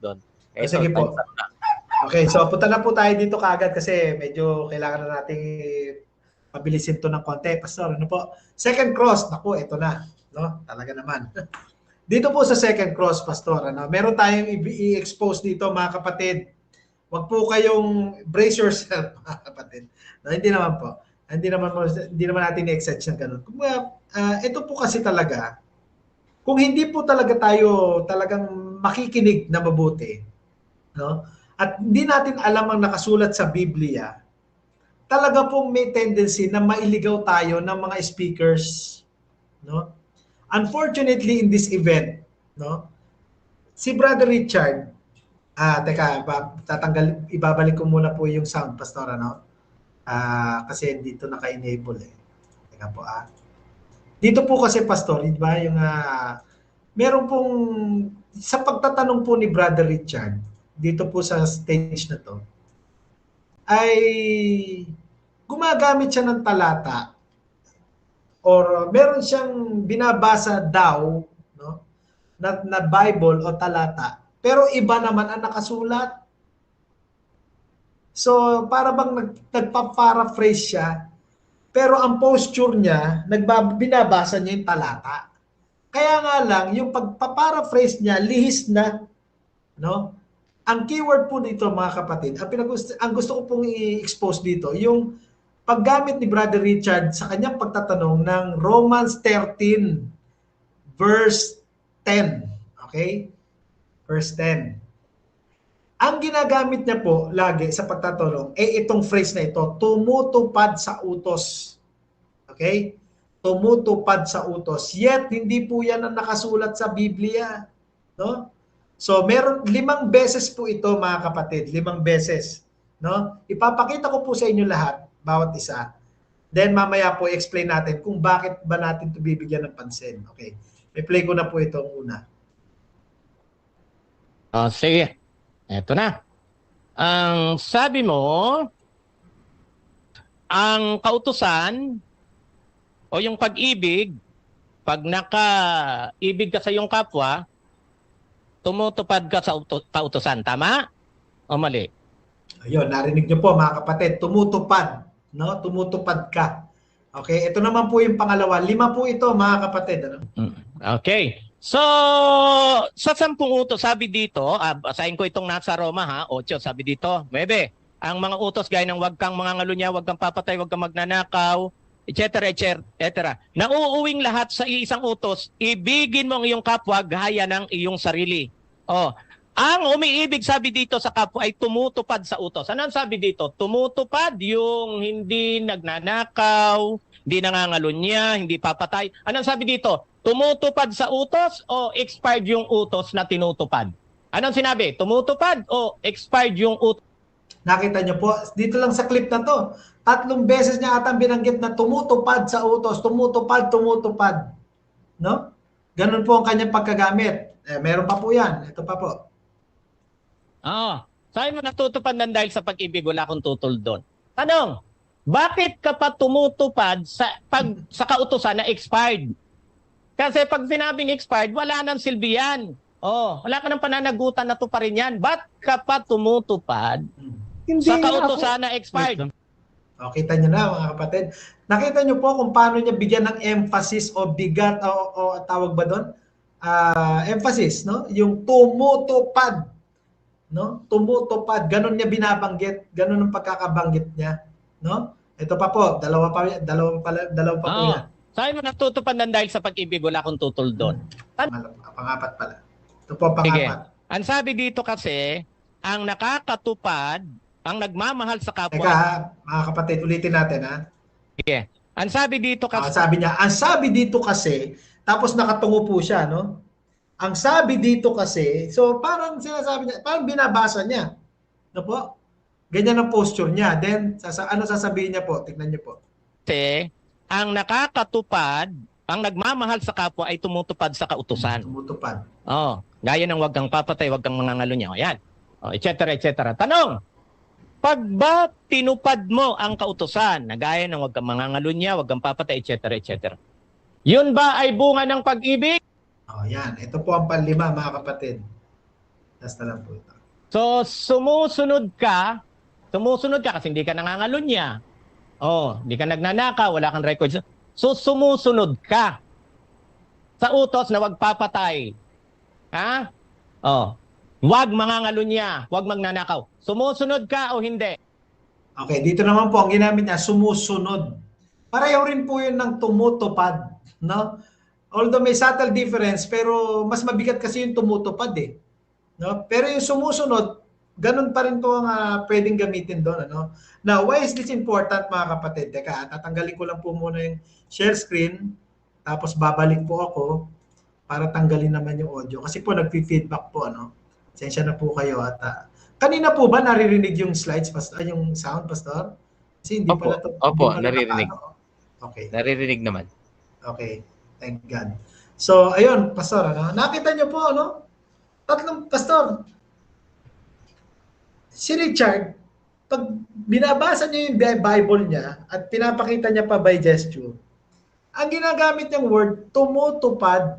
doon. Sige po. Okay, so punta na po tayo dito kaagad kasi medyo kailangan na nating pabilisin to ng konti. Pastor, ano po? Second cross, naku, ito na. No? Talaga naman. Dito po sa second cross, Pastor, meron tayong i-expose dito mga kapatid. Huwag po kayong brace yourself, mga kapatid. No, hindi naman po. Hindi naman natin i-exage ng ganun. Ito po kasi talaga, kung hindi po talaga tayo talagang makikinig na mabuti, no? At hindi natin alam ang nakasulat sa Biblia, talaga pong may tendency na mailigaw tayo ng mga speakers, no? Unfortunately in this event, no? Si Brother Richard, ibabalik ko muna po yung sound, Pastor, ano? Kasi dito naka-enable eh. Teka po, Dito po kasi, Pastor, di ba, yung meron pong, sa pagtatanong po ni Brother Richard, dito po sa stage na to, ay gumagamit siya ng talata or meron siyang binabasa daw, no, na Bible o talata, pero iba naman ang nakasulat. So, para bang nagpa-paraphrase siya, pero ang posture niya, binabasa niya yung talata. Kaya nga lang, yung pagpa-paraphrase niya, lihis na, no? Ang keyword po dito, mga kapatid, ang gusto ko pong i-expose dito, yung paggamit ni Brother Richard sa kanyang pagtatanong ng Romans 13, verse 10. Okay? Verse 10. Ang ginagamit niya po lagi sa pagtatanong, itong phrase na ito, tumutupad sa utos. Okay? Tumutupad sa utos. Yet, hindi po yan ang nakasulat sa Biblia. No? So, meron 5 beses po ito, mga kapatid. 5 beses. No? Ipapakita ko po sa inyo lahat, bawat isa. Then, mamaya po, explain natin kung bakit ba natin ito bibigyan ng pansin. Okay. May play ko na po ito muna. Sige. Eto na. Ang sabi mo, ang kautusan o yung pag-ibig, pag naka-ibig ka sa iyong kapwa, tumutupad ka sa kautusan. Tama o mali? Ayun, narinig niyo po mga kapatid, tumutupad. No? Tumutupad ka. Okay, ito naman po yung pangalawa. 5 po ito, mga kapatid. Ano? Okay. So, sa 10 utos, sabi dito, basahin ko itong nasa Roma ha, 8, sabi dito, 9, ang mga utos gaya ng huwag kang mangangalunya, huwag kang papatay, huwag kang magnanakaw, etc., etc. Nauuwing lahat sa isang utos, ibigin mo ang iyong kapwa gaya ng iyong sarili. Ang umiibig sabi dito sa kapwa ay tumutupad sa utos. Ano ang sabi dito? Tumutupad yung hindi nagnanakaw, hindi nangangalunya, hindi papatay. Ano ang sabi dito? Tumutupad sa utos o expired yung utos na tinutupad? Anong sinabi? Tumutupad o expired yung utos? Nakita niyo po, dito lang sa clip na to, 3 beses niya atang binanggit na tumutupad sa utos, tumutupad. No? Ganun po ang kanyang pagkagamit. Meron pa po yan. Ito pa po. Sabi mo natutupad ng dahil sa pag-ibig, wala akong tutol doon. Tanong, bakit ka pa tumutupad sa kautusan na expired? Kasi pag sinabing expired, wala nang silbi yan. Wala ka ng pananagutan na to pa rin yan. Ba't ka pa tumutupad sa kautusan na expired? Kita nyo na mga kapatid. Nakita nyo po kung paano niya bigyan ng emphasis o bigat o tawag ba doon? Emphasis, no? Yung tumutupad. No? Tumutupad. Ganon niya binabanggit. Ganon ang pagkakabanggit niya. No? Ito pa po. Dalawa pa po yan. Sabi mo natutupad ng dahil sa pag-ibig, wala akong tutol doon. Pang-apat pala. Ito po pang-apat. Ang sabi dito kasi, ang nakakatupad, ang nagmamahal sa kapwa. Teka, mga kapatid, ulitin natin ha. Sige. Ang sabi dito kasi. Ang sabi dito kasi, tapos nakatungo po siya, no? Ang sabi dito kasi, so parang sinasabi niya, parang binabasa niya. No po? Ganyan ang posture niya. Then, ano sasabihin niya po? Tignan niyo po. Kasi, ang nakakatupad, ang nagmamahal sa kapwa ay tumutupad sa kautusan. Tumutupad. Gaya ng wag kang papatay, wag kang mangangalunya. Yan. Etc., etc. Tanong, pag ba tinupad mo ang kautusan, na gaya ng wag kang mangangalunya, wag kang papatay, etc., etc. Yun ba ay bunga ng pag-ibig? Yan. Ito po ang 5, mga kapatid. Last na lang po ito. So, sumusunod ka kasi hindi ka nangangalunya. Oh, hindi ka nagnanakaw, wala kang records. So, sumusunod ka sa utos na wag papatay. Ha? Oh. Wag mangangalunya, wag magnanakaw. Sumusunod ka o hindi? Okay, dito naman po ang ginamit niya, sumusunod. Pareho rin po yun ng tumutupad, no? Although may subtle difference, pero mas mabigat kasi yung tumutupad eh. No? Pero yung sumusunod, ganun pa rin po ang pwedeng gamitin doon. Ano? Now, why is this important mga kapatid? Teka, tatanggalin ko lang po muna yung share screen, tapos babalik po ako para tanggalin naman yung audio. Kasi po nag-feedback po. Ano? Sensya na po kayo. At, kanina po ba naririnig yung slides, yung sound, Pastor? Kasi hindi pala to, Opo, hindi pala naririnig. Okay. Naririnig naman. Okay. Thank God. So, ayun, Pastor, ano? Nakita niyo po, ano? Tatlong pastor. Si Richard, pag binabasa niya yung Bible niya at pinapakita niya pa by gesture, ang ginagamit niyang word, tumutupad.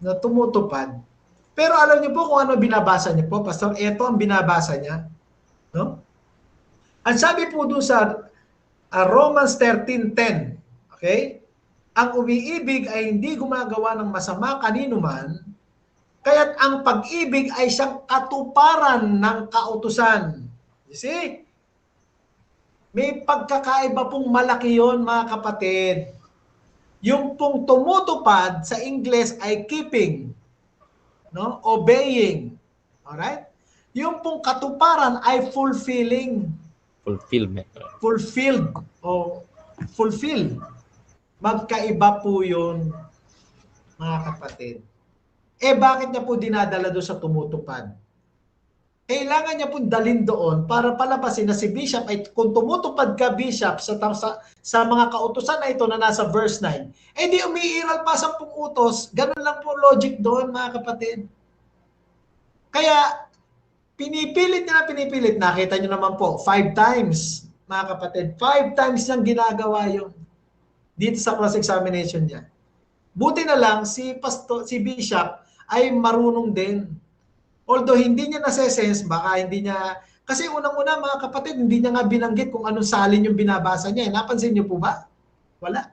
Na tumutupad. Pero alam niyo po kung ano binabasa niya po, Pastor? Ito ang binabasa niya. No? Ang sabi po doon sa Romans 13:10, okay? Ang umiibig ay hindi gumagawa ng masama kanino man, kaya't ang pag-ibig ay siyang katuparan ng kautusan. You see? May pagkakaiba pong malaki yon mga kapatid. Yung pong tumutupad sa Ingles ay keeping, no? Obeying. Alright? Yung pong katuparan ay fulfilling. Fulfillment. Fulfilled o fulfill. Magkaiba po yun, mga kapatid. Bakit niya po dinadala doon sa tumutupad? Kailangan niya po dalhin doon para palabasin na si Bishop ay kung tumutupad ka, Bishop, sa mga kautusan na ito na nasa verse 9, di umiiral pa 10 utos. Ganun lang po logic doon, mga kapatid. Kaya, pinipilit. Nakita niyo naman po, 5 times, mga kapatid. 5 times niyang ginagawa yun dito sa cross-examination niya. Buti na lang si Bishop ay marunong din. Although hindi niya nase-sense, baka hindi niya, kasi unang-una mga kapatid, hindi niya nga binanggit kung anong salin yung binabasa niya. Napansin niyo po ba? Wala.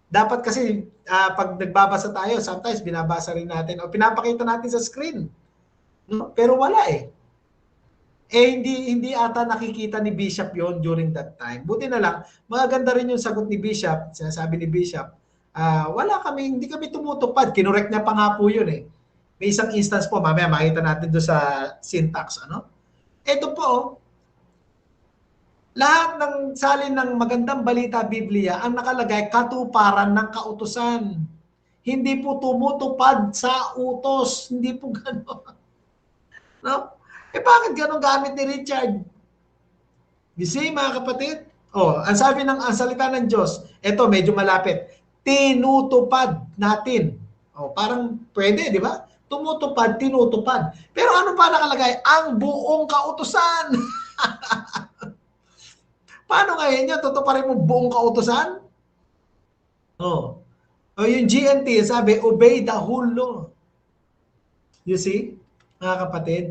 Dapat kasi pag nagbabasa tayo, sometimes binabasa rin natin o pinapakita natin sa screen. No? Pero wala eh. Hindi ata nakikita ni Bishop yon during that time. Buti na lang, maganda rin yung sagot ni Bishop. Sinasabi ni Bishop, hindi kami tumutupad. Kinorek niya pa nga po yun eh. May isang instance po, mamaya makita natin doon sa syntax. Ano? Ito po, lahat ng salin ng magandang balita Biblia, ang nakalagay, katuparan ng kautusan. Hindi po tumutupad sa utos. Hindi po gano'n. No? Bakit ganun gamit ni Richard? You see, mga kapatid? Ang salita ng Diyos, ito medyo malapit. Tinutupad natin. Parang pwede, di ba? Tumutupad, tinutupad. Pero ano pa nakalagay? Ang buong kautusan. Paano ngayon yun? Tutuparin mo buong kautusan? Yung GNT, sabi, obey the whole law. You see, mga kapatid?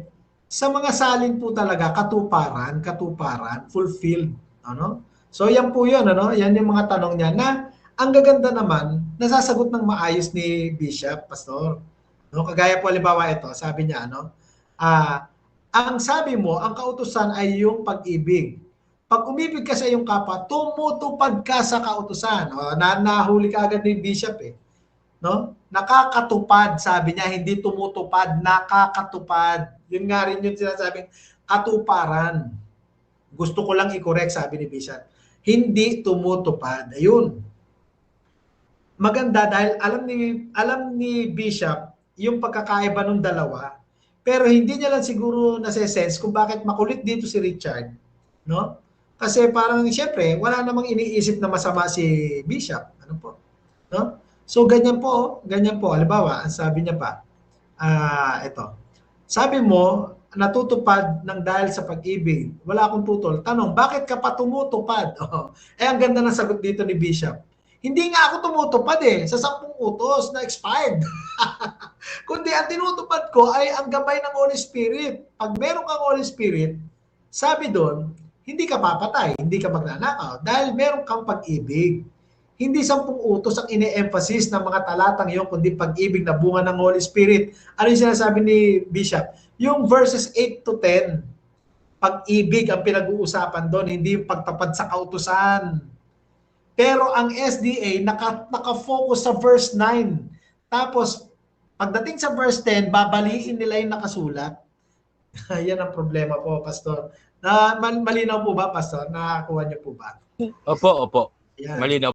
Sa mga salin po talaga, katuparan, fulfilled. Ano? So yan po yun, ano? Yan yung mga tanong niya na ang gaganda naman, nasasagot ng maayos ni Bishop, Pastor. No? Kagaya po, halimbawa ito, sabi niya, ang sabi mo, ang kautusan ay yung pag-ibig. Pag umibig ka sa iyong kapwa, tumutupad ka sa kautusan. Nahuli ka agad ni Bishop eh. No? Nakakatupad, sabi niya, hindi tumutupad, nakakatupad. Yun nga rin yung sinasabing katuparan. Gusto ko lang i-correct, sabi ni Bishop. Hindi tumutupad. Ayun. Maganda dahil alam ni Bishop yung pagkakaiba ng dalawa, pero hindi niya lang siguro nase-sense kung bakit makulit dito si Richard. No? Kasi parang siyempre, wala namang iniisip na masama si Bishop. Ano po? No? So, ganyan po. Halimbawa, sabi niya pa, ito. Sabi mo, natutupad ng dahil sa pag-ibig. Wala akong tutol. Tanong, bakit ka pa tumutupad? Ang ganda ng sagot dito ni Bishop. Hindi nga ako tumutupad sa 10 utos na expired. Kundi ang tinutupad ko ay ang gabay ng Holy Spirit. Pag meron kang Holy Spirit, sabi doon, hindi ka papatay, hindi ka magnanakaw dahil meron kang pag-ibig. Hindi 10 utos ang ine-emphasize ng mga talatang iyon, kundi pag-ibig na bunga ng Holy Spirit. Ano yung sinasabi ni Bishop? Yung verses 8 to 10, pag-ibig ang pinag-uusapan doon, hindi yung pagtapad sa kautusan. Pero ang SDA, naka-focus sa verse 9. Tapos, pagdating sa verse 10, babaliin nila yung nakasulat. Yan ang problema po, Pastor. Malinaw po ba, Pastor? Nakakuha niyo po ba? Opo, opo. Yan. Malinaw